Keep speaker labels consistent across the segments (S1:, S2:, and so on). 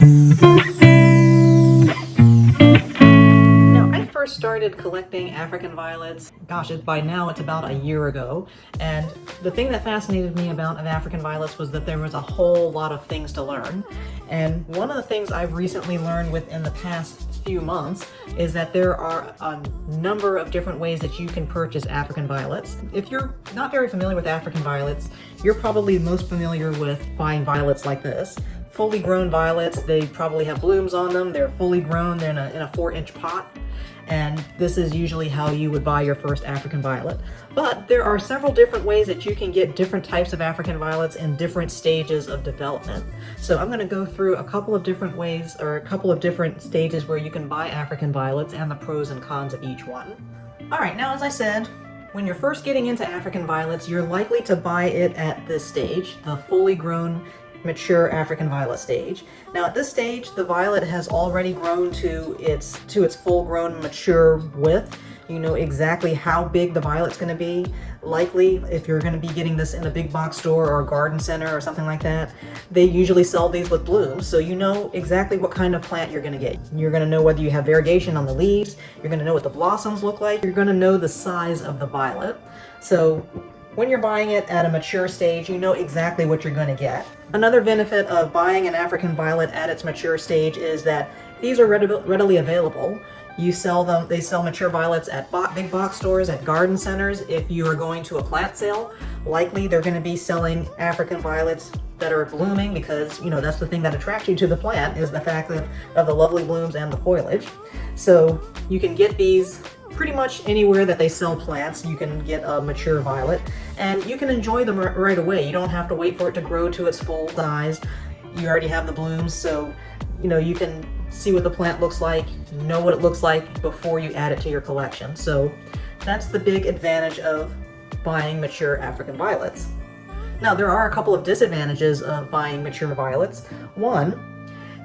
S1: Now, I first started collecting African violets, gosh, by now it's about a year ago, and the thing that fascinated me about African violets was that there was a whole lot of things to learn. And one of the things I've recently learned within the past few months is that there are a number of different ways that you can purchase African violets. If you're not very familiar with African violets, you're probably most familiar with buying violets like this. Fully grown violets, they probably have blooms on them, they're fully grown, they're in a 4-inch pot, and this is usually how you would buy your first African violet. But there are several different ways that you can get different types of African violets in different stages of development. So I'm going to go through a couple of different ways, or a couple of different stages where you can buy African violets and the pros and cons of each one. Alright, now as I said, when you're first getting into African violets, you're likely to buy it at this stage, the fully grown mature African violet stage. Now at this stage, the violet has already grown to its full-grown mature width. You know exactly how big the violet's going to be. Likely, if you're going to be getting this in a big box store or a garden center or something like that, they usually sell these with blooms, so you know exactly what kind of plant you're going to get. You're going to know whether you have variegation on the leaves, you're going to know what the blossoms look like, you're going to know the size of the violet. So when you're buying it at a mature stage, you know exactly what you're going to get. Another benefit of buying an African violet at its mature stage is that these are readily available. They sell mature violets at big box stores, at garden centers. If you are going to a plant sale, likely they're going to be selling African violets that are blooming because, you know, that's the thing that attracts you to the plant, is the fact of the lovely blooms and the foliage. So you can get these pretty much anywhere that they sell plants. You can get a mature violet and you can enjoy them right away. You don't have to wait for it to grow to its full size. You already have the blooms, so you know you can see what the plant looks like, know what it looks like before you add it to your collection. So that's the big advantage of buying mature African violets. Now there are a couple of disadvantages of buying mature violets. One,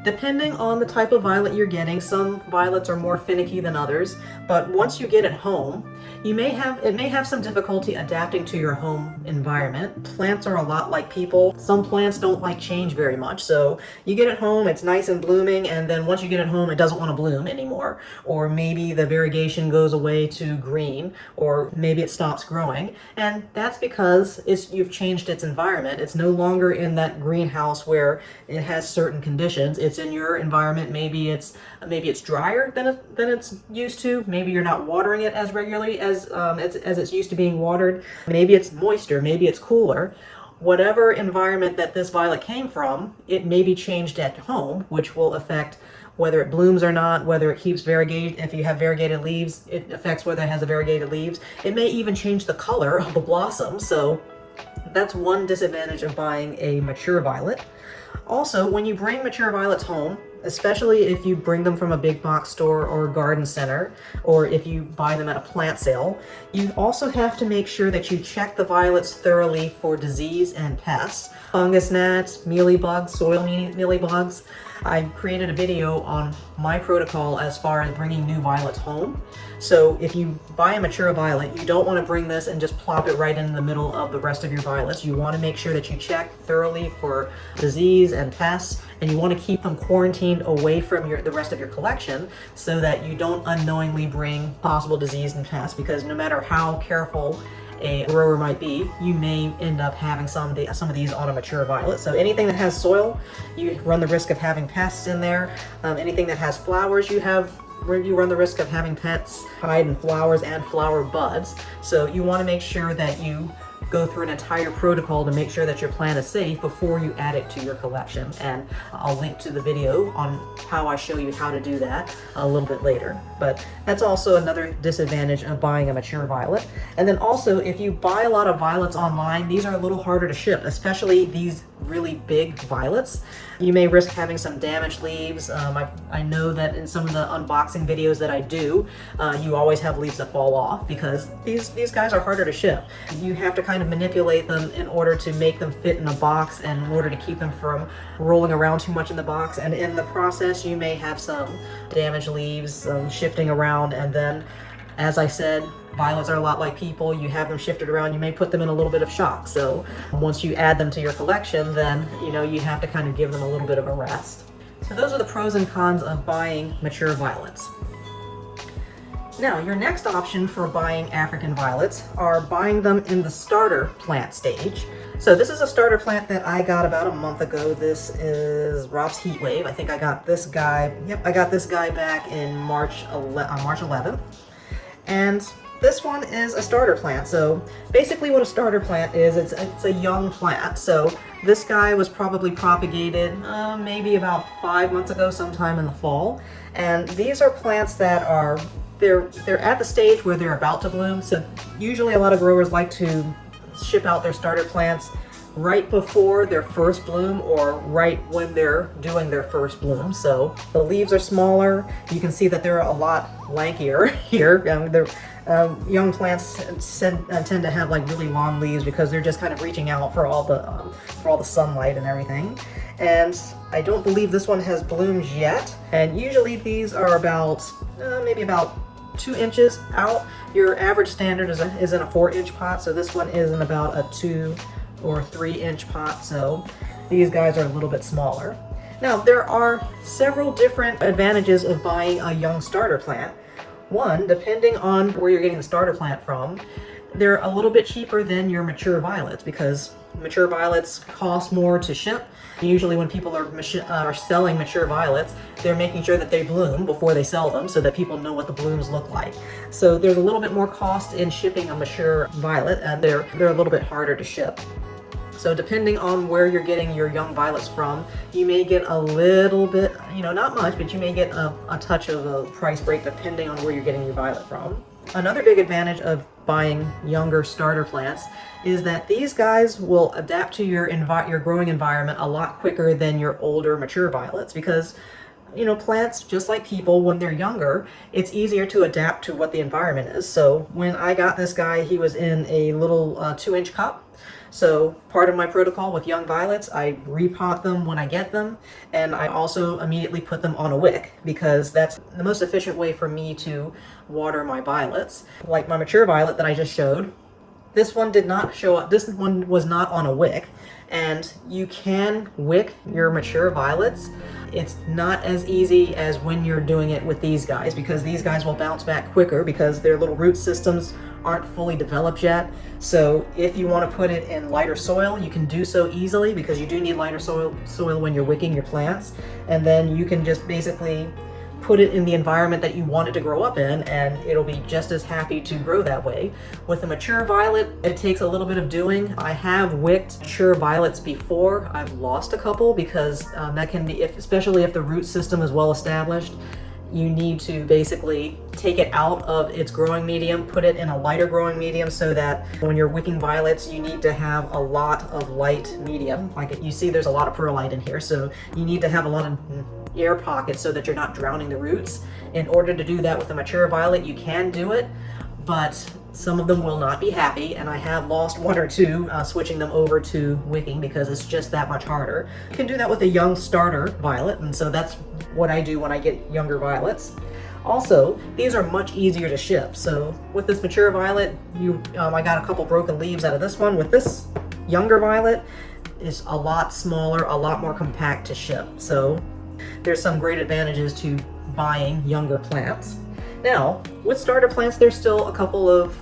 S1: depending on the type of violet you're getting, some violets are more finicky than others, but once you get it home, it may have some difficulty adapting to your home environment. Plants are a lot like people. Some plants don't like change very much, so you get it home, it's nice and blooming, and then once you get it home, it doesn't want to bloom anymore. Or maybe the variegation goes away to green, or maybe it stops growing, and that's because you've changed its environment. It's no longer in that greenhouse where it has certain conditions. It's in your environment. Maybe it's drier than it's used to. Maybe you're not watering it as regularly as it's used to being watered. Maybe it's moister. Maybe it's cooler. Whatever environment that this violet came from, it may be changed at home, which will affect whether it blooms or not, whether it keeps variegated. If you have variegated leaves, it affects whether it has variegated leaves. It may even change the color of the blossom. So that's one disadvantage of buying a mature violet. Also, when you bring mature violets home, especially if you bring them from a big box store or garden center, or if you buy them at a plant sale, you also have to make sure that you check the violets thoroughly for disease and pests. Fungus gnats, mealybugs, soil mealybugs. I created a video on my protocol as far as bringing new violets home. So if you buy a mature violet, you don't want to bring this and just plop it right in the middle of the rest of your violets. You want to make sure that you check thoroughly for disease and pests, and you want to keep them quarantined away from the rest of your collection so that you don't unknowingly bring possible disease and pests, because no matter how careful a grower might be, you may end up having some of these on a mature violet. So anything that has soil, you run the risk of having pests in there. Anything that has flowers, you run the risk of having pests hide in flowers and flower buds. So you want to make sure that you go through an entire protocol to make sure that your plant is safe before you add it to your collection. And I'll link to the video on how I show you how to do that a little bit later. But that's also another disadvantage of buying a mature violet. And then also, if you buy a lot of violets online, these are a little harder to ship, especially these really big violets. You may risk having some damaged leaves. I know that in some of the unboxing videos that I do, you always have leaves that fall off because these guys are harder to ship. You have to kind of manipulate them in order to make them fit in a box and in order to keep them from rolling around too much in the box. And in the process, you may have some damaged leaves shifting around, and then, as I said, violets are a lot like people. You have them shifted around, you may put them in a little bit of shock. So once you add them to your collection, then you have to kind of give them a little bit of a rest. So those are the pros and cons of buying mature violets. Now, your next option for buying African violets are buying them in the starter plant stage. So this is a starter plant that I got about a month ago. This is Rob's Heatwave. I think I got this guy, I got this guy back in March 11th. And this one is a starter plant. So basically what a starter plant is, it's a young plant. So this guy was probably propagated maybe about 5 months ago, sometime in the fall. And these are plants that are, they're at the stage where they're about to bloom. So usually a lot of growers like to ship out their starter plants right before their first bloom or right when they're doing their first bloom. So the leaves are smaller. You can see that they're a lot lankier here. Young plants tend to have like really long leaves because they're just kind of reaching out for all the sunlight and everything. And I don't believe this one has blooms yet. And usually these are about maybe about 2 inches out. Your average standard is in a 4-inch pot, so this one is in about a 2 or 3-inch pot. So these guys are a little bit smaller. Now there are several different advantages of buying a young starter plant. One, depending on where you're getting the starter plant from, they're a little bit cheaper than your mature violets because mature violets cost more to ship. Usually when people are selling mature violets, they're making sure that they bloom before they sell them so that people know what the blooms look like. So there's a little bit more cost in shipping a mature violet, and they're a little bit harder to ship. So depending on where you're getting your young violets from, you may get a little bit, not much, but you may get a touch of a price break depending on where you're getting your violet from. Another big advantage of buying younger starter plants is that these guys will adapt to your growing environment a lot quicker than your older mature violets because plants, just like people, when they're younger, it's easier to adapt to what the environment is. So when I got this guy, he was in a little 2-inch cup. So part of my protocol with young violets, I repot them when I get them, and I also immediately put them on a wick because that's the most efficient way for me to water my violets. Like my mature violet that I just showed, this one did not show up, this one was not on a wick, and you can wick your mature violets. It's not as easy as when you're doing it with these guys because these guys will bounce back quicker because their little root systems aren't fully developed yet. So if you want to put it in lighter soil, you can do so easily because you do need lighter soil when you're wicking your plants. And then you can just basically put it in the environment that you want it to grow up in, and it'll be just as happy to grow that way. With a mature violet, it takes a little bit of doing. I have wicked mature violets before. I've lost a couple because that can be, especially if the root system is well established, you need to basically take it out of its growing medium, put it in a lighter growing medium so that when you're wicking violets, you need to have a lot of light medium. Like you see, there's a lot of perlite in here, so you need to have a lot of air pockets so that you're not drowning the roots. In order to do that with a mature violet, you can do it, but some of them will not be happy, and I have lost 1 or 2 switching them over to wicking because it's just that much harder. You can do that with a young starter violet, and so that's what I do when I get younger violets. Also, these are much easier to ship. So with this mature violet, I got a couple broken leaves out of this one. With this younger violet, it's a lot smaller, a lot more compact to ship. So there's some great advantages to buying younger plants. Now, with starter plants, there's still a couple of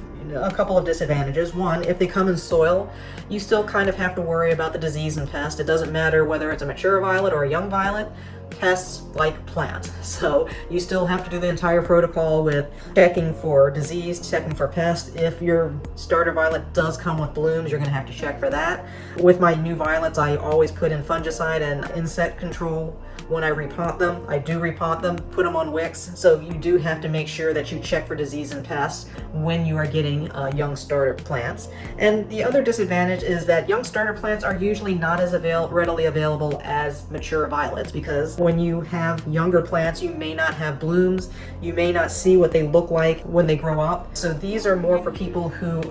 S1: disadvantages. One, if they come in soil, you still kind of have to worry about the disease and pest. It doesn't matter whether it's a mature violet or a young violet, pests like plant. So you still have to do the entire protocol with checking for disease, checking for pest. If your starter violet does come with blooms, you're going to have to check for that. With my new violets, I always put in fungicide and insect control when I repot them. I do repot them, put them on wicks, so you do have to make sure that you check for disease and pests when you are getting young starter plants. And the other disadvantage is that young starter plants are usually not as readily available as mature violets, because when you have younger plants, you may not have blooms, you may not see what they look like when they grow up. So these are more for people who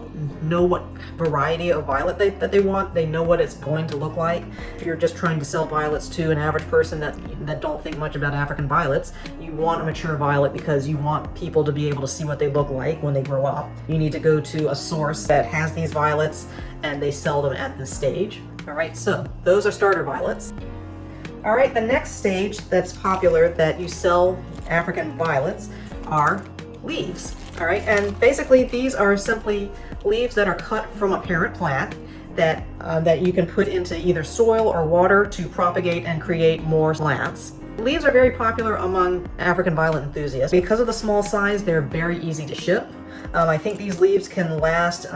S1: know what variety of violet that they want. They know what it's going to look like. If you're just trying to sell violets to an average person that don't think much about African violets, you want a mature violet because you want people to be able to see what they look like when they grow up. You need to go to a source that has these violets and they sell them at this stage. All right, so those are starter violets. All right, the next stage that's popular that you sell African violets are leaves. All right, and basically these are simply leaves that are cut from a parent plant that you can put into either soil or water to propagate and create more plants. Leaves are very popular among African violet enthusiasts. Because of the small size, they're very easy to ship. I think these leaves can last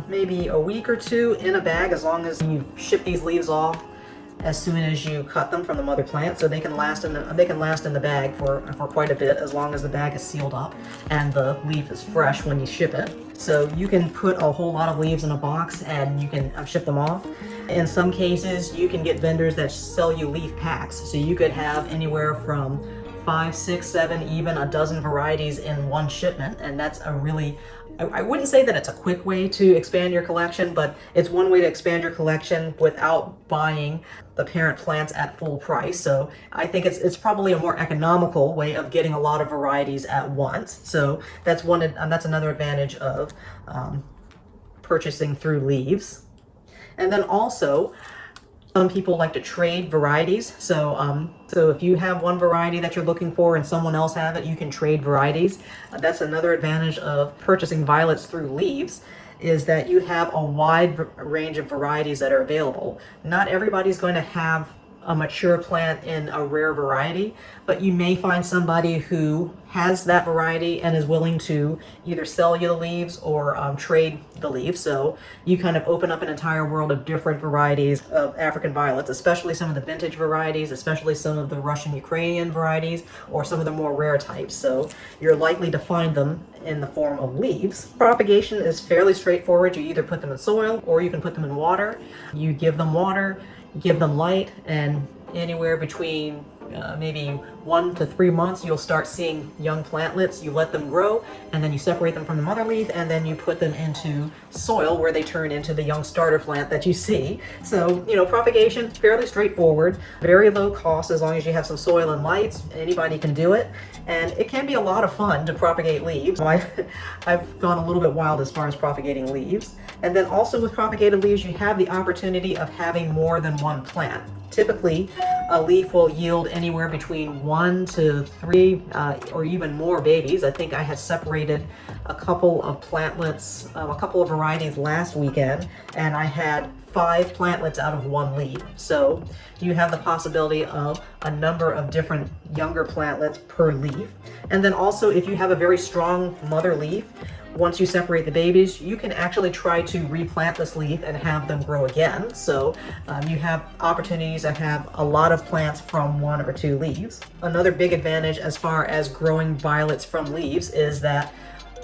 S1: maybe a week or two in a bag, as long as you ship these leaves off as soon as you cut them from the mother plant. So they can last in the bag for quite a bit, as long as the bag is sealed up and the leaf is fresh when you ship it. So you can put a whole lot of leaves in a box and you can ship them off. In some cases, you can get vendors that sell you leaf packs. So you could have anywhere from 5, 6, 7, even a dozen varieties in one shipment. And that's a really, I wouldn't say that it's a quick way to expand your collection, but it's one way to expand your collection without buying the parent plants at full price. So I think it's probably a more economical way of getting a lot of varieties at once. So that's another advantage of purchasing through leaves. And then also, some people like to trade varieties. So if you have one variety that you're looking for and someone else have it, you can trade varieties. That's another advantage of purchasing violets through leaves, is that you have a wide range of varieties that are available. Not everybody's going to have a mature plant in a rare variety, but you may find somebody who has that variety and is willing to either sell you the leaves or trade the leaves. So you kind of open up an entire world of different varieties of African violets, especially some of the vintage varieties, especially some of the Russian Ukrainian varieties, or some of the more rare types. So you're likely to find them in the form of leaves. Propagation is fairly straightforward. You either put them in soil or you can put them in water. You give them water, give them light, and anywhere between maybe 1 to 3 months, you'll start seeing young plantlets. You let them grow, and then you separate them from the mother leaf, and then you put them into soil where they turn into the young starter plant that you see. So, propagation, fairly straightforward, very low cost as long as you have some soil and light. Anybody can do it, and it can be a lot of fun to propagate leaves. I've gone a little bit wild as far as propagating leaves. And then also with propagated leaves, you have the opportunity of having more than one plant. Typically, a leaf will yield anywhere between 1 to 3 or even more babies. I think I had separated a couple of plantlets, a couple of varieties last weekend, and I had 5 plantlets out of 1 leaf. So you have the possibility of a number of different younger plantlets per leaf. And then also, if you have a very strong mother leaf, once you separate the babies, you can actually try to replant this leaf and have them grow again. So you have opportunities to have a lot of plants from 1 or 2 leaves. Another big advantage as far as growing violets from leaves is that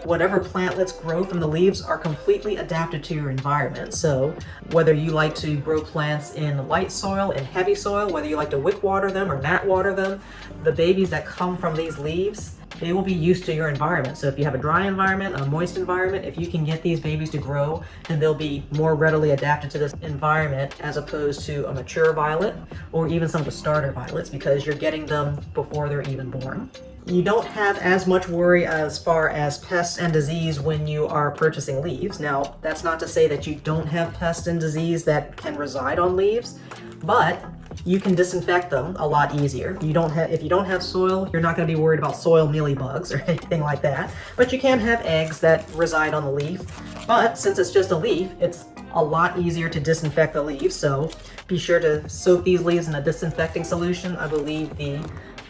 S1: whatever plantlets grow from the leaves are completely adapted to your environment. So whether you like to grow plants in light soil, in heavy soil, whether you like to wick water them or mat water them, the babies that come from these leaves, they will be used to your environment. So if you have a dry environment, a moist environment, if you can get these babies to grow, then they'll be more readily adapted to this environment as opposed to a mature violet or even some of the starter violets, because you're getting them before they're even born. You don't have as much worry as far as pests and disease when you are purchasing leaves. Now, that's not to say that you don't have pests and disease that can reside on leaves, but you can disinfect them a lot easier. If you don't have soil, you're not going to be worried about soil mealybugs or anything like that. But you can have eggs that reside on the leaf. But since it's just a leaf, it's a lot easier to disinfect the leaves. So be sure to soak these leaves in a disinfecting solution. I believe the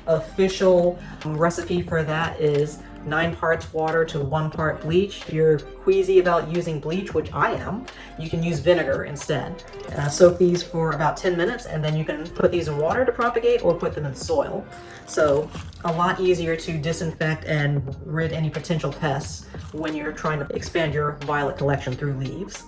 S1: official recipe for that is 9 parts water to 1 part bleach. If you're queasy about using bleach, which I am, you can use vinegar instead. Soak these for about 10 minutes, and then you can put these in water to propagate or put them in soil. So a lot easier to disinfect and rid any potential pests when you're trying to expand your violet collection through leaves.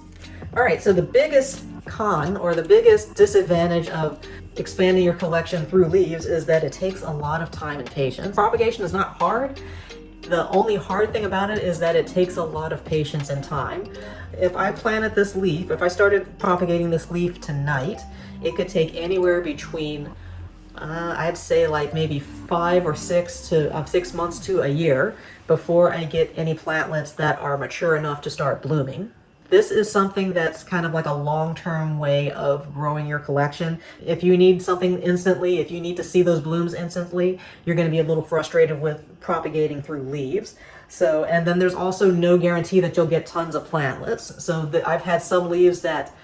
S1: All right, so the biggest con or the biggest disadvantage of expanding your collection through leaves is that it takes a lot of time and patience. Propagation is not hard. The only hard thing about it is that it takes a lot of patience and time. If I planted this leaf, if I started propagating this leaf tonight, it could take anywhere between, I'd say like maybe 5 or 6 months to a year before I get any plantlets that are mature enough to start blooming. This is something that's kind of like a long-term way of growing your collection. If you need something instantly, if you need to see those blooms instantly, you're going to be a little frustrated with propagating through leaves. So, and then there's also no guarantee that you'll get tons of plantlets. So I've had some leaves that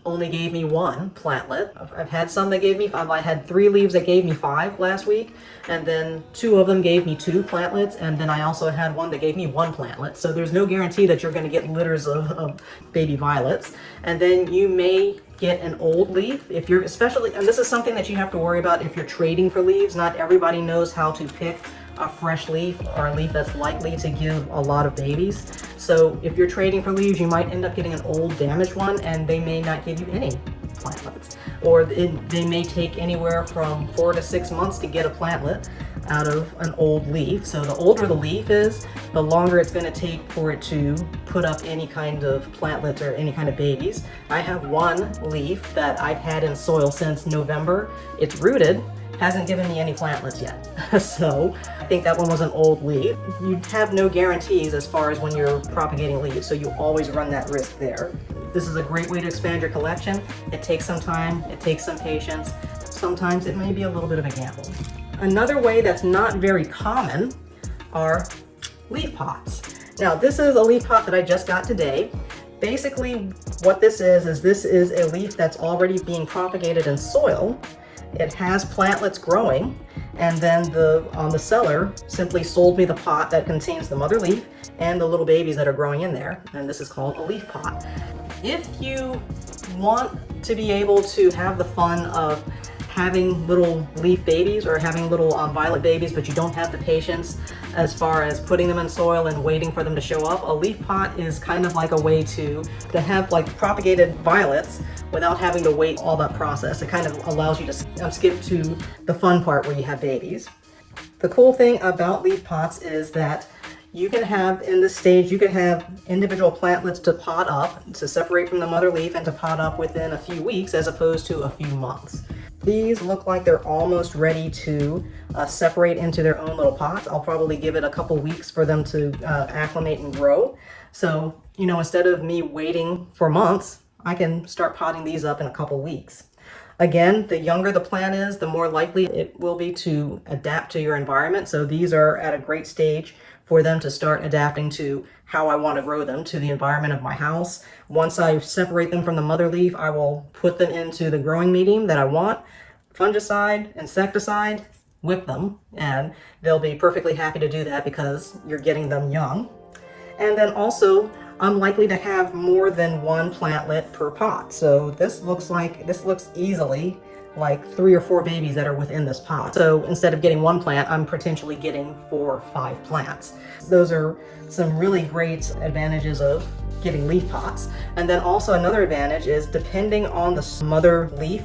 S1: only gave me 1 plantlet. I've had some that gave me 5. I had 3 leaves that gave me 5 last week, and then 2 of them gave me 2 plantlets, and then I also had 1 that gave me 1 plantlet. So there's no guarantee that you're going to get litters of baby violets. And then you may get an old leaf if you're, especially, and this is something that you have to worry about if you're trading for leaves. Not everybody knows how to pick a fresh leaf or a leaf that's likely to give a lot of babies. So if you're trading for leaves, you might end up getting an old damaged one, and they may not give you any plantlets. Or they may take anywhere from 4 to 6 months to get a plantlet out of an old leaf. So the older the leaf is, the longer it's going to take for it to put up any kind of plantlets or any kind of babies. I have 1 leaf that I've had in soil since November. It's rooted, hasn't given me any plantlets yet. So I think that one was an old leaf. You have no guarantees as far as when you're propagating leaves, so you always run that risk there. This is a great way to expand your collection. It takes some time, it takes some patience. Sometimes it may be a little bit of a gamble. Another way that's not very common are leaf pots. Now, this is a leaf pot that I just got today. Basically, what this is a leaf that's already being propagated in soil. It has plantlets growing, and then the seller simply sold me the pot that contains the mother leaf and the little babies that are growing in there, and this is called a leaf pot. If you want to be able to have the fun of having little leaf babies or having little violet babies, but you don't have the patience as far as putting them in soil and waiting for them to show up, a leaf pot is kind of like a way to have like propagated violets without having to wait all that process. It kind of allows you to skip to the fun part where you have babies. The cool thing about leaf pots is that you can have, in this stage, you can have individual plantlets to pot up, to separate from the mother leaf and to pot up within a few weeks as opposed to a few months. These look like they're almost ready to separate into their own little pots. I'll probably give it a couple weeks for them to acclimate and grow. So, you know, instead of me waiting for months, I can start potting these up in a couple weeks. Again, the younger the plant is, the more likely it will be to adapt to your environment. So these are at a great stage for them to start adapting to how I want to grow them, to the environment of my house. Once I separate them from the mother leaf, I will put them into the growing medium that I want, fungicide, insecticide, whip them, and they'll be perfectly happy to do that because you're getting them young. And then also, I'm likely to have more than 1 plantlet per pot. So this looks easily like 3 or 4 babies that are within this pot. So instead of getting 1 plant, I'm potentially getting 4 or 5 plants. Those are some really great advantages of getting leaf pots. And then also another advantage is depending on the mother leaf,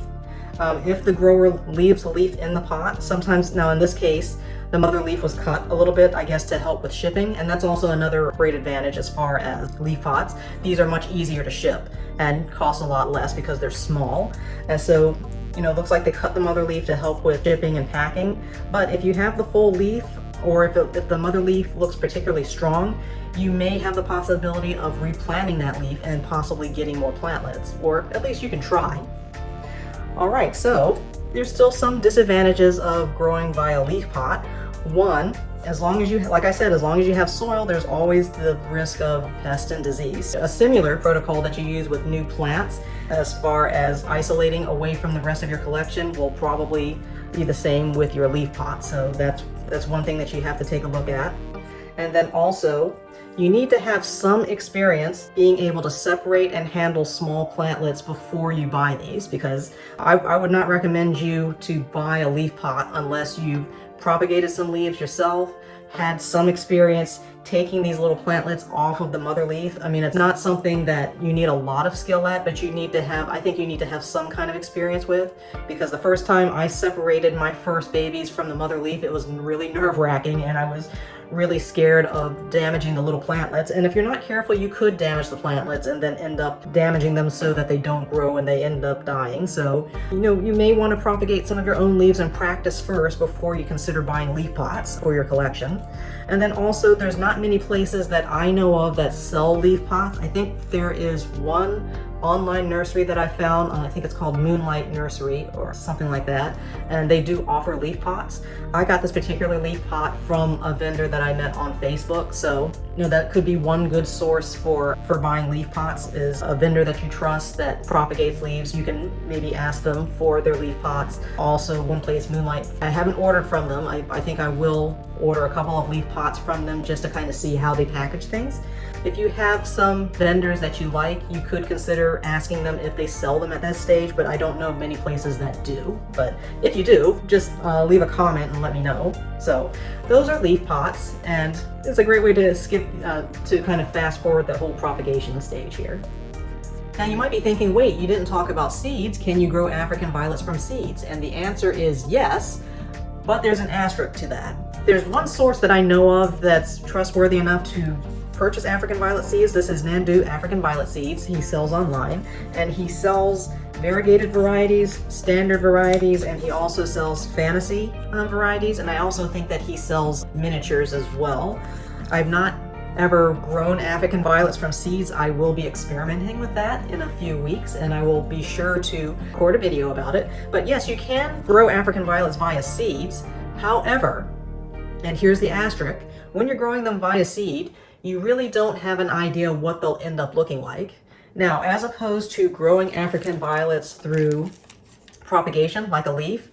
S1: if the grower leaves the leaf in the pot, sometimes, now in this case, the mother leaf was cut a little bit, I guess, to help with shipping, and that's also another great advantage as far as leaf pots. These are much easier to ship and cost a lot less because they're small. And so, you know, it looks like they cut the mother leaf to help with shipping and packing. But if you have the full leaf, or if the mother leaf looks particularly strong, you may have the possibility of replanting that leaf and possibly getting more plantlets, or at least you can try. All right, so there's still some disadvantages of growing via leaf pot. One, as long as you, like I said, as long as you have soil, there's always the risk of pest and disease. A similar protocol that you use with new plants, as far as isolating away from the rest of your collection, will probably be the same with your leaf pot. So that's one thing that you have to take a look at. And then also, you need to have some experience being able to separate and handle small plantlets before you buy these, because I would not recommend you to buy a leaf pot unless you've propagated some leaves yourself, had some experience taking these little plantlets off of the mother leaf. I mean, it's not something that you need a lot of skill at, but I think you need to have some kind of experience with, because the first time I separated my first babies from the mother leaf, it was really nerve-wracking, and I was really scared of damaging the little plantlets. And if you're not careful, you could damage the plantlets and then end up damaging them so that they don't grow and they end up dying. So, you know, you may want to propagate some of your own leaves and practice first before you consider buying leaf pots for your collection. And then also, there's not not many places that I know of that sell leaf pots. I think there is one online nursery that I found. I think it's called Moonlight Nursery or something like that, and they do offer leaf pots. I got this particular leaf pot from a vendor that I met on Facebook, so that could be one good source for buying leaf pots, is a vendor that you trust that propagates leaves. You can maybe ask them for their leaf pots. Also, one place, Moonlight, I haven't ordered from them. I think I will order a couple of leaf pots from them just to kind of see how they package things. If you have some vendors that you like, you could consider asking them if they sell them at that stage, but I don't know many places that do. But if you do, just leave a comment and let me know. So those are leaf pots, and it's a great way to skip, to kind of fast forward the whole propagation stage here. Now you might be thinking, wait, you didn't talk about seeds. Can you grow African violets from seeds? And the answer is yes, but there's an asterisk to that. There's one source that I know of that's trustworthy enough to purchase African violet seeds. This is Nandu African Violet Seeds. He sells online, and he sells variegated varieties, standard varieties, and he also sells fantasy varieties, and I also think that he sells miniatures as well. I've not ever grown African violets from seeds. I will be experimenting with that in a few weeks, and I will be sure to record a video about it. But yes, you can grow African violets via seeds. However, and here's the asterisk, when you're growing them via seed, you really don't have an idea what they'll end up looking like. Now, as opposed to growing African violets through propagation, like a leaf,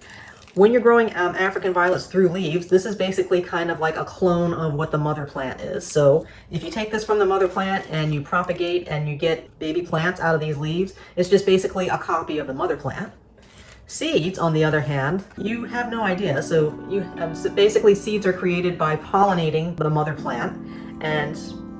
S1: when you're growing African violets through leaves, this is basically kind of like a clone of what the mother plant is. So if you take this from the mother plant and you propagate and you get baby plants out of these leaves, it's just basically a copy of the mother plant. Seeds, on the other hand, you have no idea. So basically seeds are created by pollinating the mother plant. And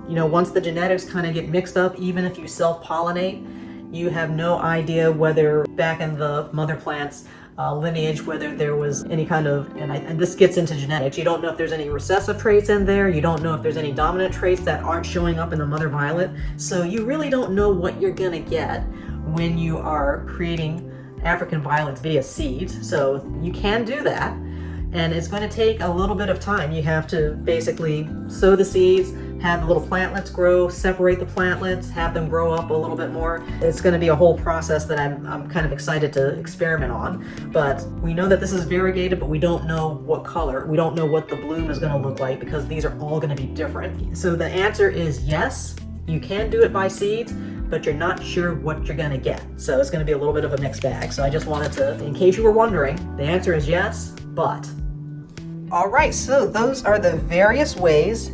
S1: once the genetics kind of get mixed up, even if you self-pollinate, you have no idea whether back in the mother plant's lineage, whether there was any kind of, and this gets into genetics, you don't know if there's any recessive traits in there, you don't know if there's any dominant traits that aren't showing up in the mother violet, so you really don't know what you're gonna get when you are creating African violets via seeds. So you can do that, and it's going to take a little bit of time. You have to basically sow the seeds, have the little plantlets grow, separate the plantlets, have them grow up a little bit more. It's going to be a whole process that I'm kind of excited to experiment on. But we know that this is variegated, but we don't know what color. We don't know what the bloom is going to look like, because these are all going to be different. So the answer is yes, you can do it by seeds, but you're not sure what you're going to get. So it's going to be a little bit of a mixed bag. So I just wanted to, in case you were wondering, the answer is yes, but. All right, so those are the various ways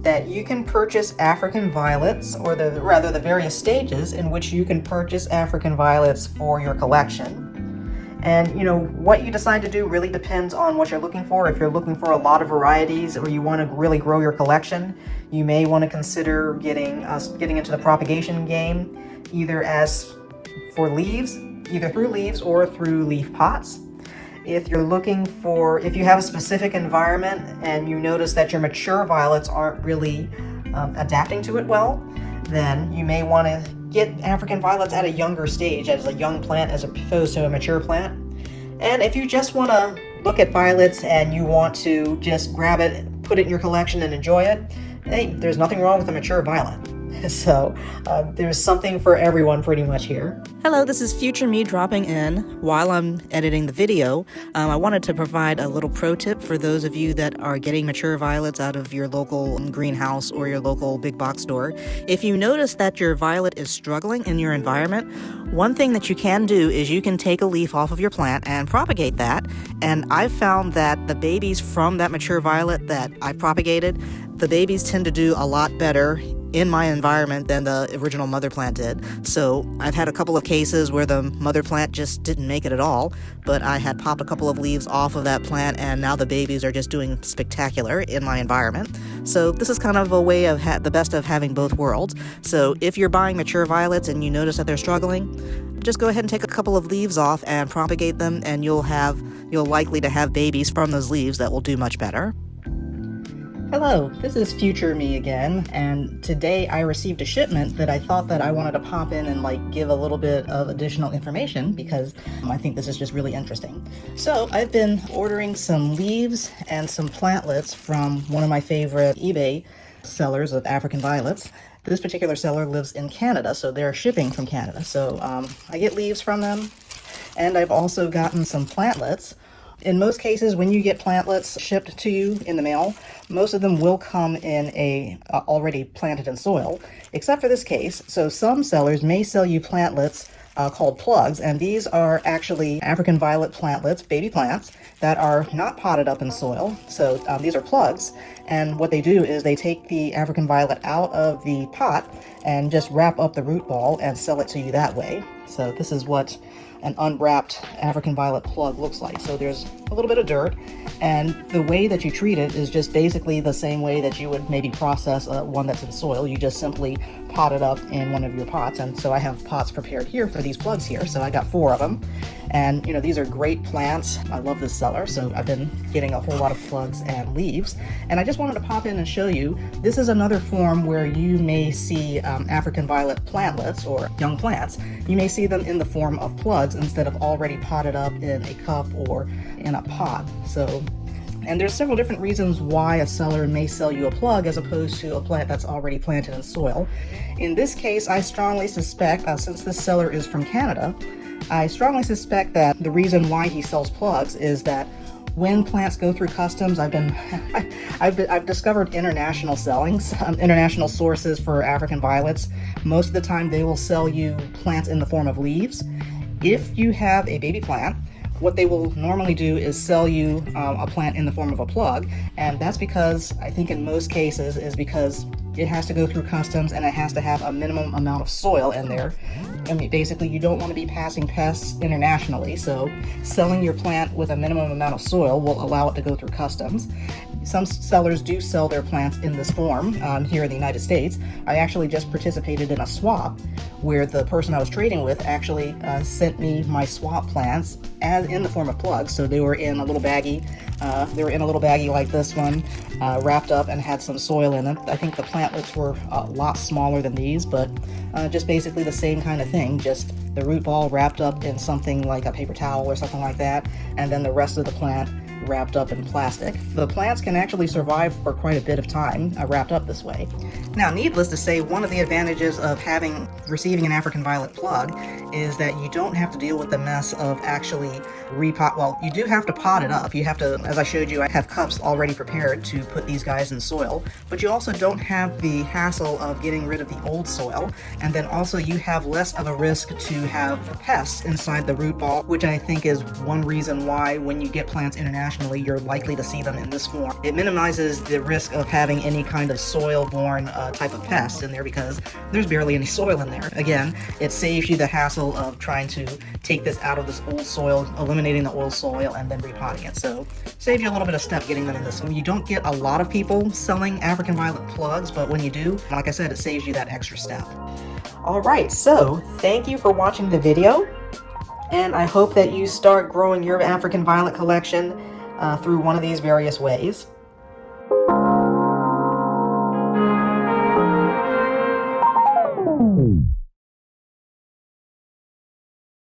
S1: that you can purchase African violets, or the various stages in which you can purchase African violets for your collection. And what you decide to do really depends on what you're looking for. If you're looking for a lot of varieties, or you want to really grow your collection, you may want to consider getting into the propagation game, either through leaves or through leaf pots. If you have a specific environment and you notice that your mature violets aren't really adapting to it well, then you may want to get African violets at a younger stage, as a young plant as opposed to a mature plant. And if you just want to look at violets and you want to just grab it, put it in your collection and enjoy it, hey, there's nothing wrong with a mature violet. So there's something for everyone pretty much here. Hello, this is future me dropping in while I'm editing the video. I wanted to provide a little pro tip for those of you that are getting mature violets out of your local greenhouse or your local big box store. If you notice that your violet is struggling in your environment, one thing that you can do is you can take a leaf off of your plant and propagate that. And I've found that the babies from that mature violet that I propagated, the babies tend to do a lot better in my environment than the original mother plant did. So I've had a couple of cases where the mother plant just didn't make it at all, but I had popped a couple of leaves off of that plant, and now the babies are just doing spectacular in my environment. So this is kind of a way of the best of having both worlds. So if you're buying mature violets and you notice that they're struggling, just go ahead and take a couple of leaves off and propagate them, and you'll likely to have babies from those leaves that will do much better. Hello, this is future me again, and today I received a shipment that I thought that I wanted to pop in and give a little bit of additional information, because I think this is just really interesting. So I've been ordering some leaves and some plantlets from one of my favorite eBay sellers of African violets. This particular seller lives in Canada, so they're shipping from Canada. So I get leaves from them, and I've also gotten some plantlets. In most cases, when you get plantlets shipped to you in the mail, most of them will come in a already planted in soil, except for this case. So some sellers may sell you plantlets called plugs, and these are actually African violet plantlets, baby plants, that are not potted up in soil. So these are plugs, and what they do is they take the African violet out of the pot and just wrap up the root ball and sell it to you that way. So this is what an unwrapped African violet plug looks like. So there's a little bit of dirt, and the way that you treat it is just basically the same way that you would maybe process one that's in soil. You just simply pot it up in one of your pots. And so I have pots prepared here for these plugs here. So I got 4 of them, and you know, these are great plants. I love this seller, so I've been getting a whole lot of plugs and leaves. And I just wanted to pop in and show you, this is another form where you may see African violet plantlets or young plants. You may see them in the form of plugs instead of already potted up in a cup or in a pot. So, and there's several different reasons why a seller may sell you a plug as opposed to a plant that's already planted in soil. In this case, I strongly suspect, since this seller is from Canada, I strongly suspect that the reason why he sells plugs is that when plants go through customs, I've discovered international sellings, international sources for African violets. Most of the time they will sell you plants in the form of leaves. If you have a baby plant, what they will normally do is sell you a plant in the form of a plug, and that's because, I think in most cases, is because it has to go through customs and it has to have a minimum amount of soil in there. I mean, basically, you don't want to be passing pests internationally, so selling your plant with a minimum amount of soil will allow it to go through customs. Some sellers do sell their plants in this form here in the United States. I actually just participated in a swap where the person I was trading with actually sent me my swap plants as in the form of plugs. So they were in a little baggie. Like this one, wrapped up and had some soil in them. I think the plantlets were a lot smaller than these, but just basically the same kind of thing. Just the root ball wrapped up in something like a paper towel or something like that, and then the rest of the plant wrapped up in plastic. The plants can actually survive for quite a bit of time wrapped up this way. Now, needless to say, one of the advantages of receiving an African violet plug is that you don't have to deal with the mess of actually well, you do have to pot it up. You have to, as I showed you, I have cups already prepared to put these guys in soil, but you also don't have the hassle of getting rid of the old soil, and then also you have less of a risk to have pests inside the root ball, which I think is one reason why when you get plants internationally, you're likely to see them in this form. It minimizes the risk of having any kind of soil-borne type of pest in there because there's barely any soil in there. Again, it saves you the hassle of trying to take this out of this old soil, eliminating the old soil, and then repotting it. So saves you a little bit of step getting them in this one. You don't get a lot of people selling African violet plugs, but when you do, like I said, it saves you that extra step. Alright, so thank you for watching the video, and I hope that you start growing your African violet collection through one of these various ways.